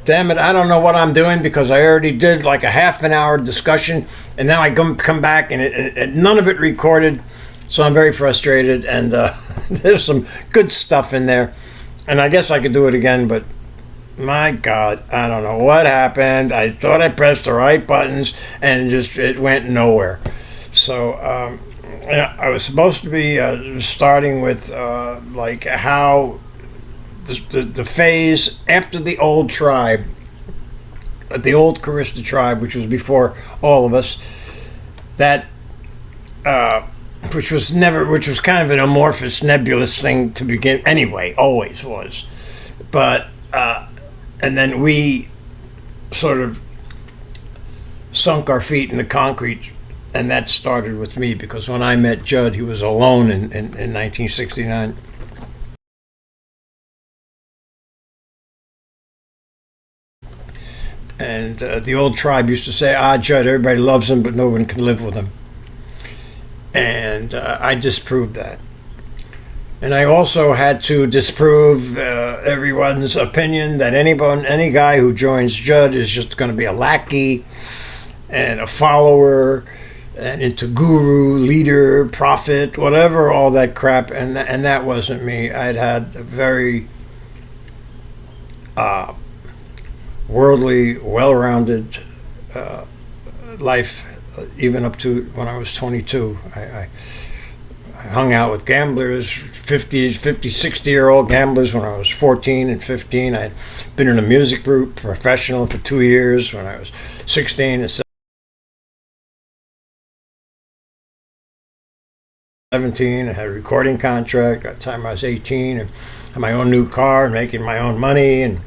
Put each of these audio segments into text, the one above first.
damn it, I don't know what I'm doing because I already did like a half an hour discussion, and now I come back and none of it recorded. So I'm very frustrated, and there's some good stuff in there, and I guess I could do it again, but my God, I don't know what happened. I thought I pressed the right buttons, and just it went nowhere. So yeah, I was supposed to be starting with like how the phase after the old tribe, the old Carista tribe, which was before all of us, that which was kind of an amorphous, nebulous thing to begin. Anyway, always was, but and then we sort of sunk our feet in the concrete, and that started with me because when I met Judd, he was alone in 1969. And the old tribe used to say, Judd, everybody loves him, but no one can live with him. And I disproved that. And I also had to disprove everyone's opinion that any guy who joins Judd is just going to be a lackey and a follower and into guru, leader, prophet, whatever, all that crap. And that wasn't me. I'd had a very worldly, well-rounded life, even up to when I was 22. I hung out with gamblers, 50, 60-year-old gamblers when I was 14 and 15. I'd been in a music group, professional, for 2 years when I was 16 and 17. I had a recording contract at the time I was 18, and had my own new car and making my own money, and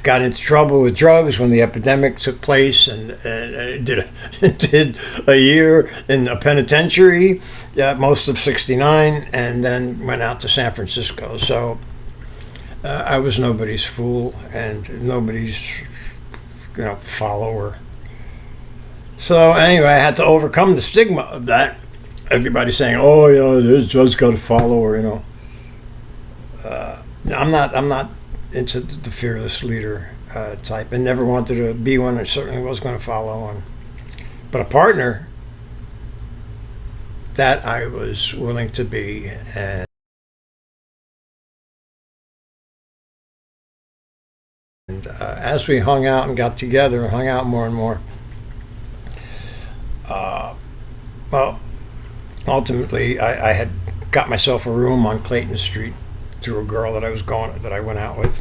got into trouble with drugs when the epidemic took place, and did a year in a penitentiary, most of 69, and then went out to San Francisco. So I was nobody's fool and nobody's follower. So anyway, I had to overcome the stigma of that. Everybody saying, "Oh, this Judd's got a follower," I'm not into the fearless leader type, and never wanted to be one, and certainly was going to follow one. But a partner, that I was willing to be. And as we hung out and got together and hung out more and more, well, ultimately I had got myself a room on Clayton Street through a girl that I went out with.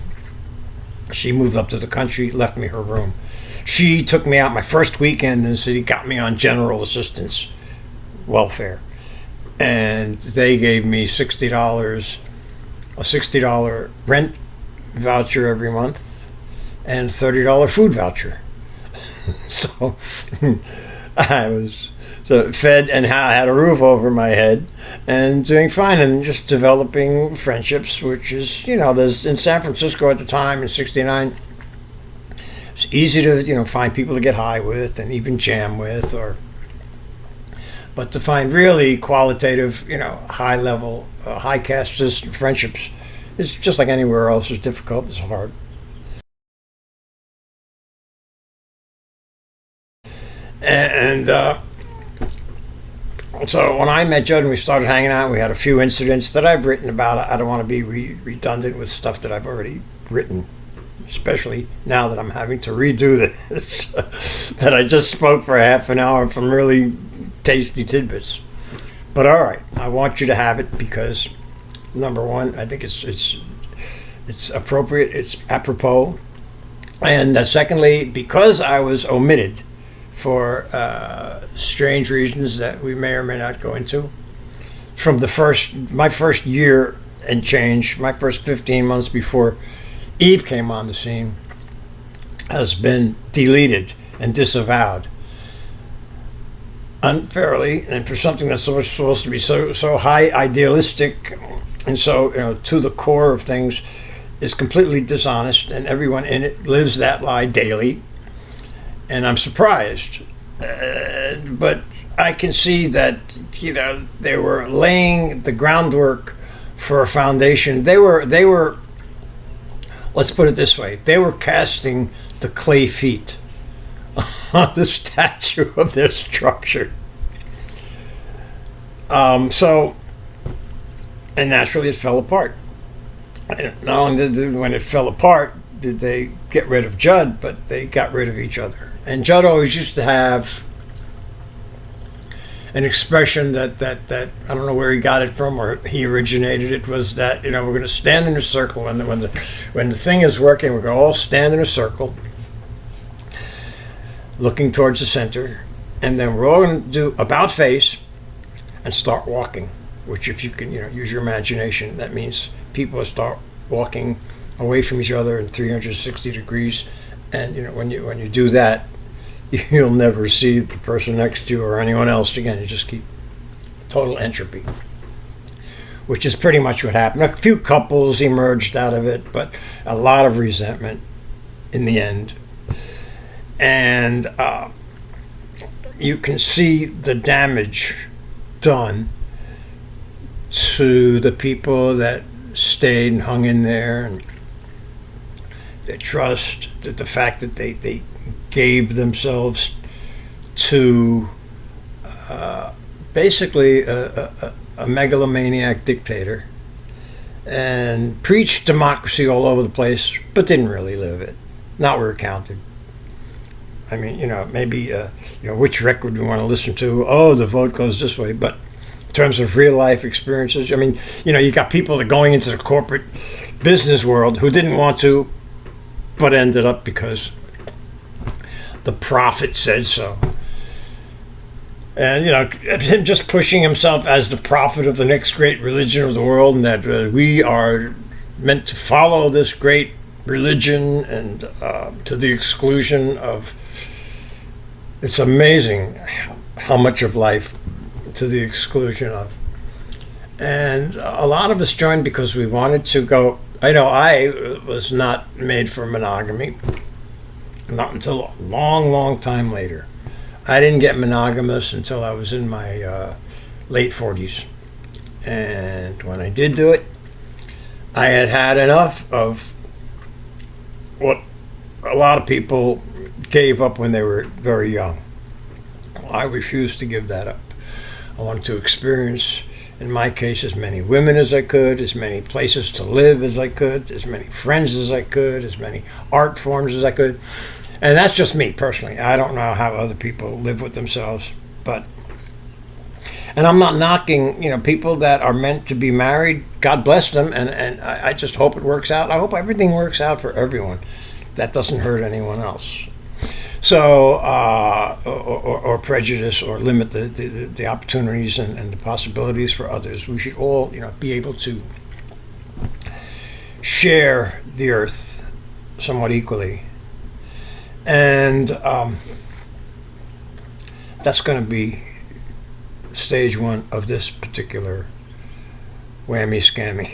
She moved up to the country, left me her room. She took me out my first weekend in the city, got me on general assistance welfare, and they gave me $60, a $60 rent voucher every month, and $30 food voucher. So I was fed and had a roof over my head and doing fine, and just developing friendships, which is, there's in San Francisco at the time in 69, it's easy to, find people to get high with and even jam with, but to find really qualitative, high level, high caste system friendships is just like anywhere else. It's difficult, it's hard. And so when I met Judd and we started hanging out, we had a few incidents that I've written about. I don't want to be redundant with stuff that I've already written, especially now that I'm having to redo this, that I just spoke for half an hour from really tasty tidbits. But all right, I want you to have it because, number one, I think it's appropriate, it's apropos. And secondly, because I was omitted for strange reasons that we may or may not go into, from my first year and change, my first 15 months before Eve came on the scene, has been deleted and disavowed unfairly, and for something that's supposed to be so high idealistic and so to the core of things, is completely dishonest, and everyone in it lives that lie daily. And I'm surprised, but I can see that they were laying the groundwork for a foundation. They were let's put it this way, they were casting the clay feet on the statue of their structure. So, and naturally it fell apart. And not only did when it fell apart, did they get rid of Judd, but they got rid of each other. And Judd always used to have an expression that I don't know where he got it from or he originated it, was that, we're going to stand in a circle, and when the thing is working, we're going to all stand in a circle looking towards the center, and then we're all going to do about face and start walking, which if you can use your imagination, that means people start walking away from each other in 360 degrees, and when you do that, you'll never see the person next to you or anyone else again. You just keep total entropy, which is pretty much what happened. A few couples emerged out of it, but a lot of resentment in the end. And you can see the damage done to the people that stayed and hung in there, and their trust, the fact that they gave themselves to basically a megalomaniac dictator, and preached democracy all over the place, but didn't really live it. Not where it counted. I mean, maybe, which record we want to listen to. Oh, the vote goes this way. But in terms of real life experiences, I mean, you got people that are going into the corporate business world who didn't want to, but ended up because the prophet said so. And, him just pushing himself as the prophet of the next great religion of the world, and that we are meant to follow this great religion, and to the exclusion of, it's amazing how much of life to the exclusion of. And a lot of us joined because we wanted to go. I know I was not made for monogamy, not until a long, long time later. I didn't get monogamous until I was in my late 40s. And when I did do it, I had had enough of what a lot of people gave up when they were very young. Well, I refused to give that up. I wanted to experience, in my case, as many women as I could, as many places to live as I could, as many friends as I could, as many art forms as I could. And that's just me personally. I don't know how other people live with themselves, and I'm not knocking, people that are meant to be married. God bless them, and I just hope it works out. I hope everything works out for everyone. That doesn't hurt anyone else. So, or prejudice, or limit the opportunities and the possibilities for others. We should all, be able to share the earth somewhat equally. And that's going to be stage one of this particular whammy scammy.